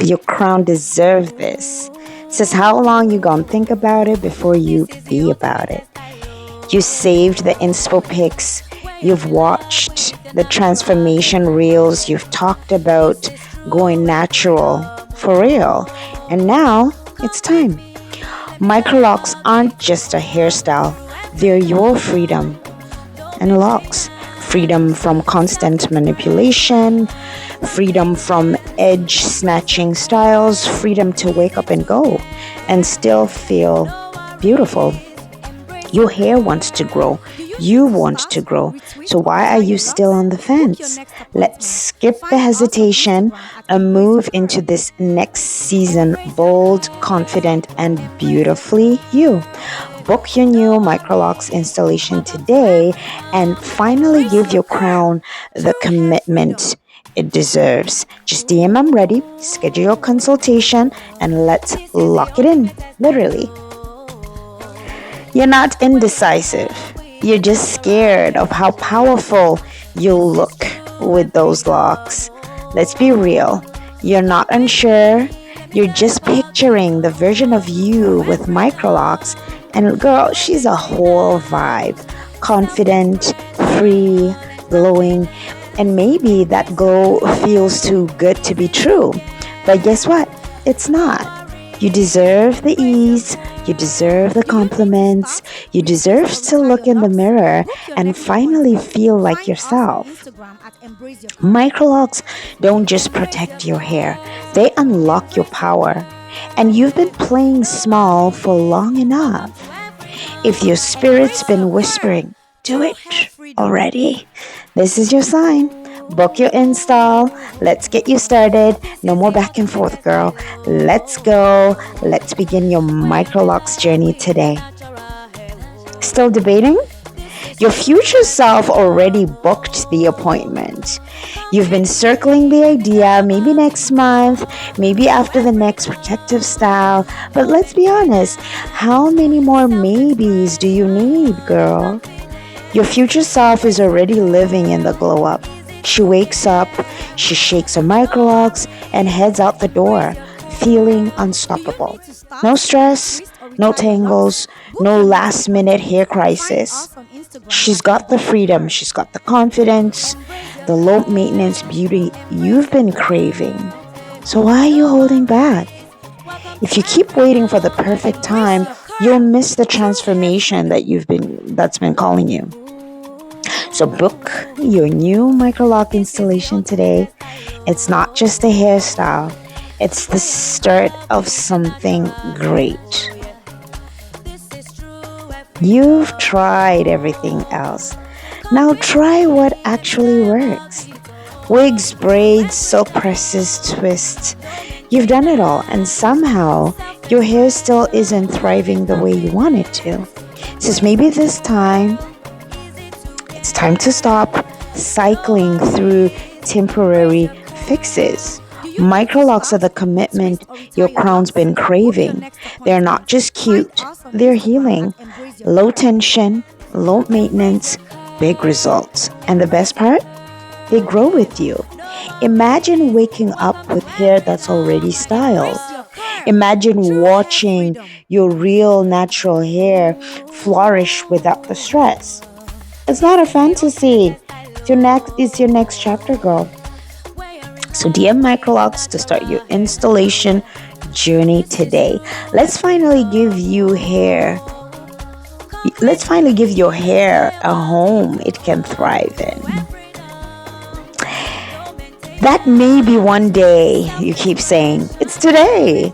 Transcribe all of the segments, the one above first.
Your crown deserves this. Says how long you gonna think about it before you be about it. You saved the inspo pics. You've watched the transformation reels. You've talked about going natural for real. And now it's time. Microlocs aren't just a hairstyle. They're your freedom. And locks. Freedom from constant manipulation, freedom from edge snatching styles, freedom to wake up and go and still feel beautiful. Your hair wants to grow. You want to grow. So why are you still on the fence? Let's skip the hesitation and move into this next season bold, confident, and beautifully you. Book your new Microlocs installation today and finally give your crown the commitment it deserves. Just DM I'm ready, schedule your consultation, and let's lock it in, literally. You're not indecisive. You're just scared of how powerful you'll look with those locks. Let's be real. You're not unsure. You're just picturing the version of you with Microlocs. And girl, she's a whole vibe. Confident, free, glowing. And maybe that glow feels too good to be true. But guess what? It's not. You deserve the ease. You deserve the compliments. You deserve to look in the mirror and finally feel like yourself. Microlocs don't just protect your hair. They unlock your power. And you've been playing small for long enough. If your spirit's been whispering, do it already, this is your sign. Book your install. Let's get you started. No more back and forth, girl. Let's go. Let's begin your Microlocs journey today. Still debating? Your future self already booked the appointment. You've been circling the idea, maybe next month, maybe after the next protective style. But let's be honest, how many more maybes do you need, girl? Your future self is already living in the glow up. She wakes up, she shakes her Microlocs, and heads out the door, feeling unstoppable. No stress, no tangles, no last-minute hair crisis. She's got the freedom, she's got the confidence, the low-maintenance beauty you've been craving. So why are you holding back? If you keep waiting for the perfect time, you'll miss the transformation that's been calling you. So book your new Microloc installation today. It's not just a hairstyle. It's the start of something great. You've tried everything else. Now try what actually works. Wigs, braids, silk presses, twists. You've done it all, and somehow your hair still isn't thriving the way you want it to. So maybe this time, it's time to stop cycling through temporary fixes. Microlocs are the commitment your crown's been craving. They're not just cute, they're healing. Low tension, low maintenance, big results. And the best part? They grow with you. Imagine waking up with hair that's already styled. Imagine watching your real natural hair flourish without the stress. It's not a fantasy. It's your next chapter, girl. So DM Microlocs to start your installation journey today. Let's finally give your hair a home it can thrive in. That may be one day you keep saying, it's today.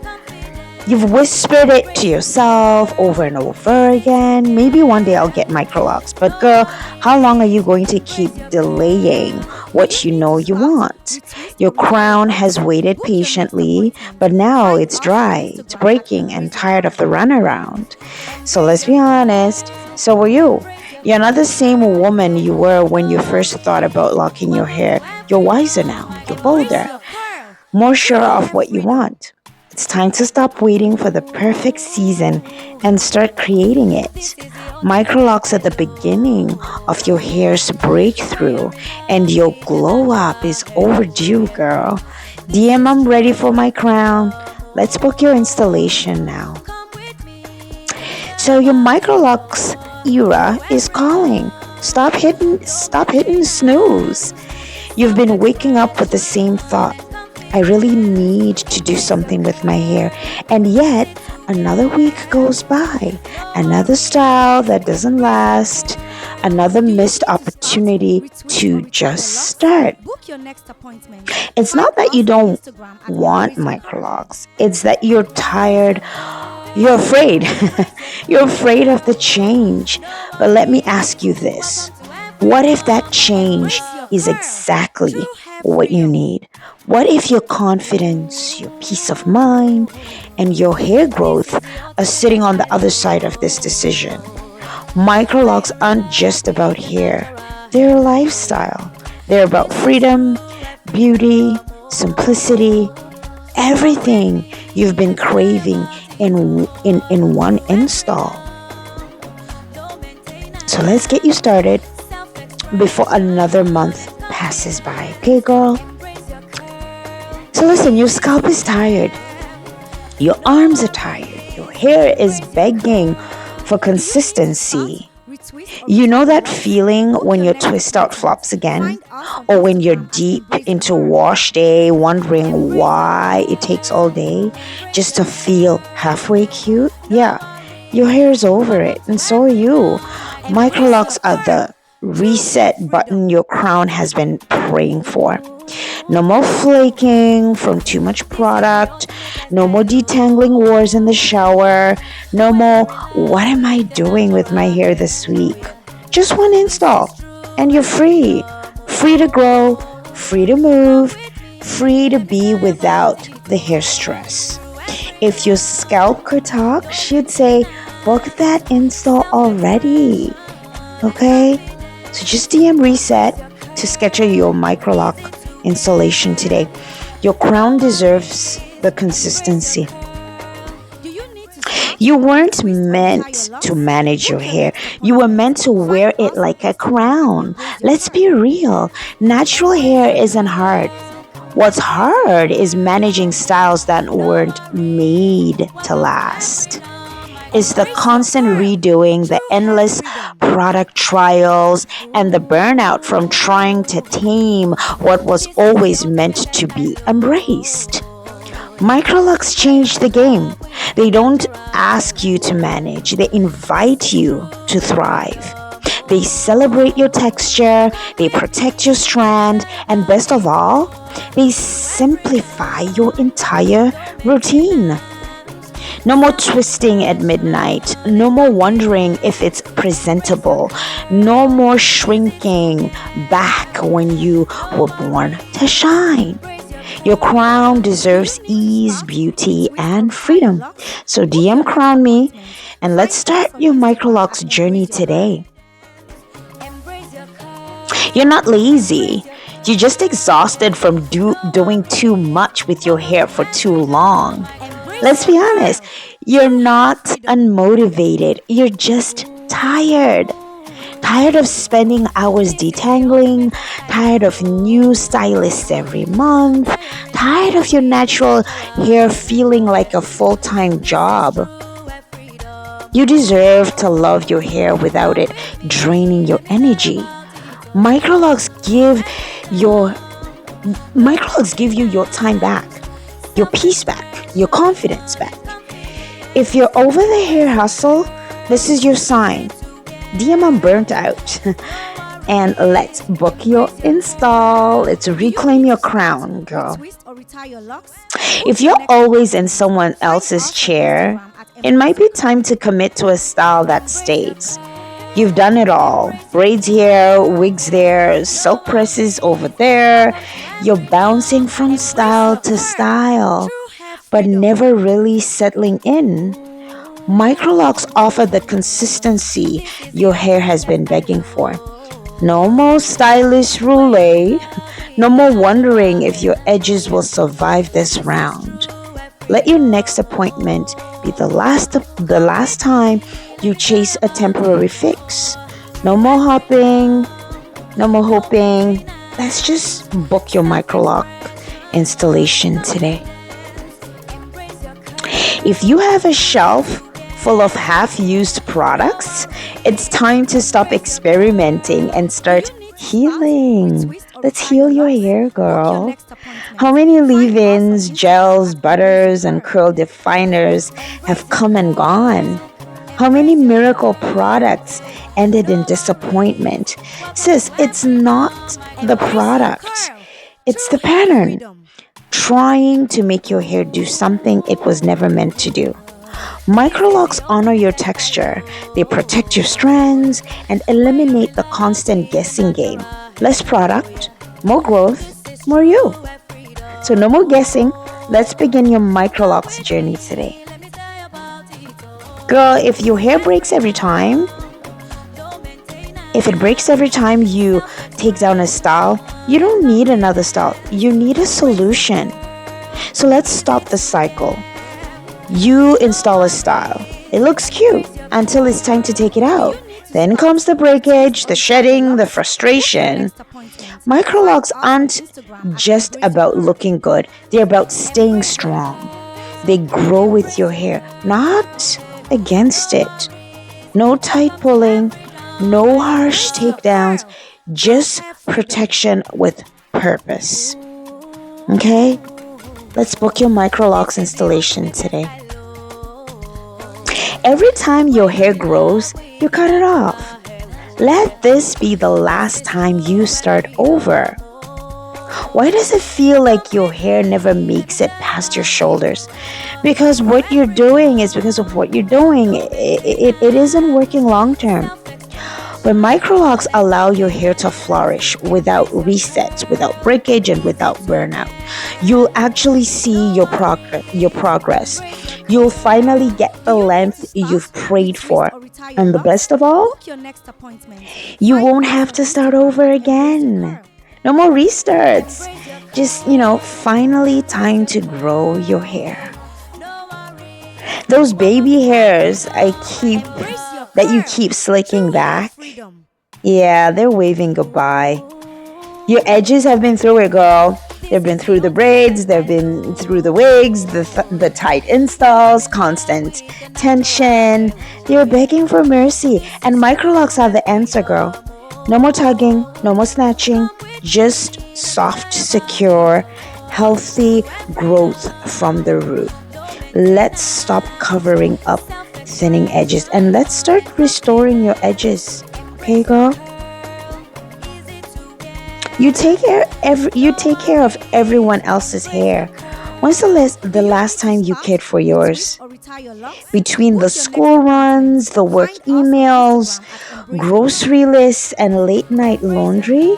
You've whispered it to yourself over and over again. Maybe one day I'll get Microlocs. But girl, how long are you going to keep delaying what you know you want? Your crown has waited patiently, but now it's dry, it's breaking, and tired of the runaround. So let's be honest, so were you. You're not the same woman you were when you first thought about locking your hair. You're wiser now, you're bolder, more sure of what you want. It's time to stop waiting for the perfect season and start creating it. Microlocs are the beginning of your hair's breakthrough, and your glow up is overdue, girl. DM, I'm ready for my crown. Let's book your installation now. So your Microlocs era is calling. Stop hitting snooze. You've been waking up with the same thought. I really need to do something with my hair. And yet, another week goes by. Another style that doesn't last. Another missed opportunity to just start. It's not that you don't want Microlocs. It's that you're tired. You're afraid. You're afraid of the change. But let me ask you this. What if that change is exactly what you need? What if your confidence, your peace of mind, and your hair growth are sitting on the other side of this decision? Microlocs aren't just about hair. They're a lifestyle. They're about freedom, beauty, simplicity, everything you've been craving in one install. So let's get you started before another month passes by. Okay, girl? So listen, your scalp is tired. Your arms are tired. Your hair is begging for consistency. You know that feeling when your twist out flops again? Or when you're deep into wash day, wondering why it takes all day just to feel halfway cute? Yeah, your hair is over it, and so are you. Microlocs are the reset button your crown has been praying for. No more flaking from too much product. No more detangling wars in the shower. No more, what am I doing with my hair this week? Just one install and you're free. Free to grow, free to move, free to be without the hair stress. If your scalp could talk, she'd say, book that install already. Okay? So just DM reset to schedule your Microloc installation today. Your crown deserves the consistency. You weren't meant to manage your hair. You were meant to wear it like a crown. Let's be real. Natural hair isn't hard. What's hard is managing styles that weren't made to last. It's the constant redoing, the endless product trials, and the burnout from trying to tame what was always meant to be embraced. Microlocs changed the game. They don't ask you to manage, they invite you to thrive. They celebrate your texture, they protect your strand, and best of all, they simplify your entire routine. No more twisting at midnight. No more wondering if it's presentable. No more shrinking back when you were born to shine. Your crown deserves ease, beauty, and freedom. So DM Crown Me and let's start your Microlocs journey today. You're not lazy. You're just exhausted from doing too much with your hair for too long. Let's be honest, you're not unmotivated. You're just tired. Tired of spending hours detangling, tired of new stylists every month, tired of your natural hair feeling like a full-time job. You deserve to love your hair without it draining your energy. Microlocs give you your time back, your peace back, your confidence back. If you're over the hair hustle, this is your sign. DM, I'm burnt out. And let's book your install. Let's reclaim your crown, girl. If you're always in someone else's chair, it might be time to commit to a style that stays. You've done it all. Braids here, wigs there, silk presses over there. You're bouncing from style to style, but never really settling in. Microlocs offer the consistency your hair has been begging for. No more stylish roulette. No more wondering if your edges will survive this round. Let your next appointment be the last time you chase a temporary fix. No more hopping, no more hoping. Let's just book your Microloc installation today. If you have a shelf full of half-used products, it's time to stop experimenting and start healing. Let's heal your hair, girl. How many leave-ins, gels, butters, and curl definers have come and gone? How many miracle products ended in disappointment? Sis, it's not the product. It's the pattern. Trying to make your hair do something it was never meant to do. Microlocs honor your texture. They protect your strands and eliminate the constant guessing game. Less product, more growth, more you. So no more guessing. Let's begin your Microlocs journey today. Girl, if your hair breaks every time, if it breaks every time you take down a style, you don't need another style. You need a solution. So let's stop the cycle. You install a style. It looks cute until it's time to take it out. Then comes the breakage, the shedding, the frustration. Microlocs aren't just about looking good. They're about staying strong. They grow with your hair, not against it. No tight pulling, no harsh takedowns, just protection with purpose. Okay? Let's book your Microlocs installation today. Every time your hair grows, you cut it off. Let this be the last time you start over. Why does it feel like your hair never makes it past your shoulders? Because what you're doing is because of what you're doing. It isn't working long term. But Microlocs allow your hair to flourish without resets, without breakage, and without burnout. You'll actually see your progress. You'll finally get the length you've prayed for. And the best of all, you won't have to start over again. No more restarts. Just, finally time to grow your hair. Those baby hairs that you keep slicking back, yeah, they're waving goodbye. Your edges have been through it, girl. They've been through the braids, they've been through the wigs, the tight installs, constant tension. They're begging for mercy, and Microlocs are the answer, girl. No more tugging, no more snatching, just soft, secure, healthy growth from the root. Let's stop covering up thinning edges and let's start restoring your edges. Okay, girl? You take care of everyone else's hair. When's the last time you cared for yours? Between the school runs, the work emails, grocery lists, and late night laundry,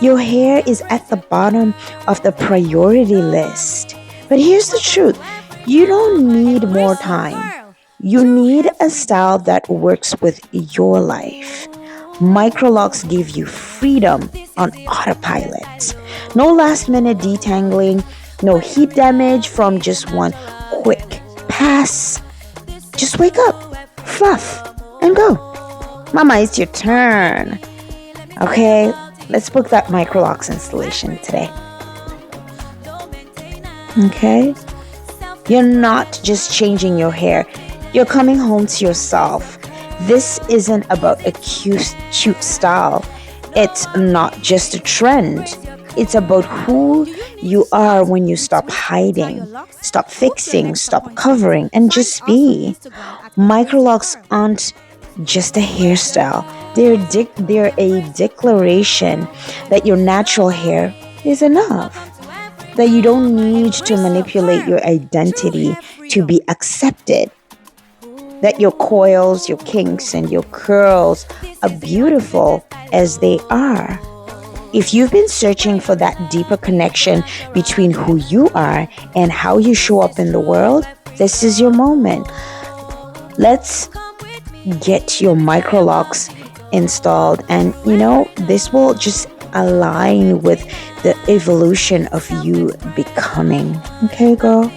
your hair is at the bottom of the priority list. But here's the truth. You don't need more time. You need a style that works with your life. Microlocs give you freedom on autopilot. No last minute detangling, no heat damage from just one quick pass. Just wake up, fluff, and go. Mama, it's your turn. Okay, let's book that Microlocs installation today. Okay? You're not just changing your hair. You're coming home to yourself. This isn't about a cute style. It's not just a trend. It's about who you are when you stop hiding, stop fixing, stop covering, and just be. Microlocs aren't just a hairstyle. They're a declaration that your natural hair is enough. That you don't need to manipulate your identity to be accepted. That your coils, your kinks, and your curls are beautiful as they are. If you've been searching for that deeper connection between who you are and how you show up in the world, this is your moment. Let's get your Microlocs installed, and this will just align with the evolution of you becoming. Okay, girl?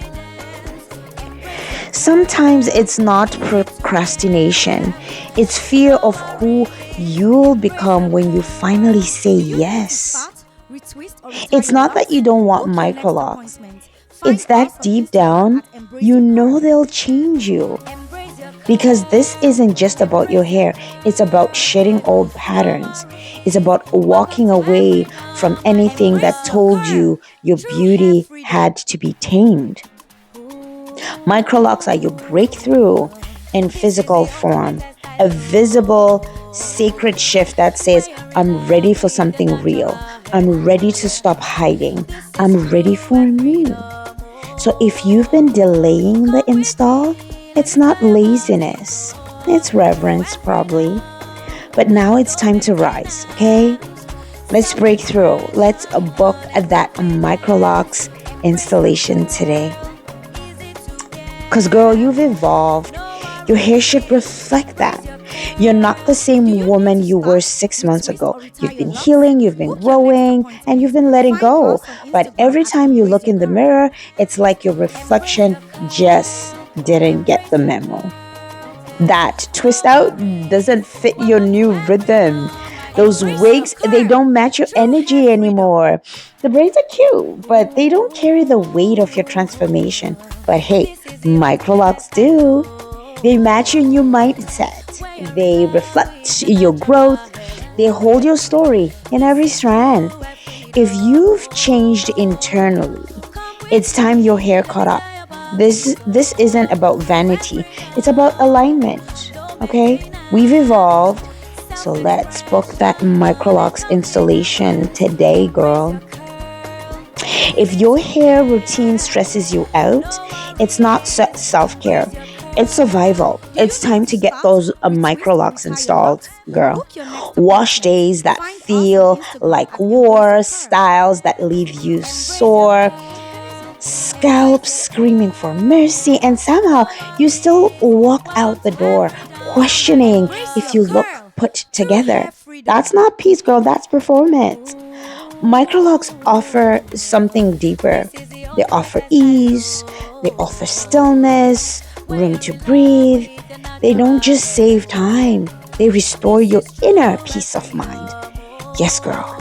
Sometimes it's not procrastination. It's fear of who you'll become when you finally say yes. It's not that you don't want Microlocs. It's that deep down, you know they'll change you. Because this isn't just about your hair, it's about shedding old patterns. It's about walking away from anything that told you your beauty had to be tamed. Microlocs are your breakthrough in physical form, a visible, sacred shift that says, I'm ready for something real. I'm ready to stop hiding. I'm ready for new. So if you've been delaying the install, it's not laziness. It's reverence, probably. But now it's time to rise, okay? Let's break through. Let's book that Microlocs installation today. Because, girl, you've evolved. Your hair should reflect that. You're not the same woman you were 6 months ago. You've been healing, you've been growing, and you've been letting go. But every time you look in the mirror, it's like your reflection just didn't get the memo. That twist out doesn't fit your new rhythm. Those wigs, they don't match your energy anymore. The braids are cute, but they don't carry the weight of your transformation. But hey, Microlocs do. They match your new mindset. They reflect your growth. They hold your story in every strand. If you've changed internally, it's time your hair caught up. This isn't about vanity. It's about alignment. Okay? We've evolved. So let's book that Microlocs installation today, girl. If your hair routine stresses you out, it's not self-care. It's survival. It's time to get those Microlocs installed, girl. Wash days that feel like war, styles that leave you sore, scalp screaming for mercy, and somehow you still walk out the door questioning if you look put together. That's not peace, girl. That's performance. Microlocs offer something deeper. They offer ease. They offer stillness, room to breathe. They don't just save time. They restore your inner peace of mind. Yes, girl.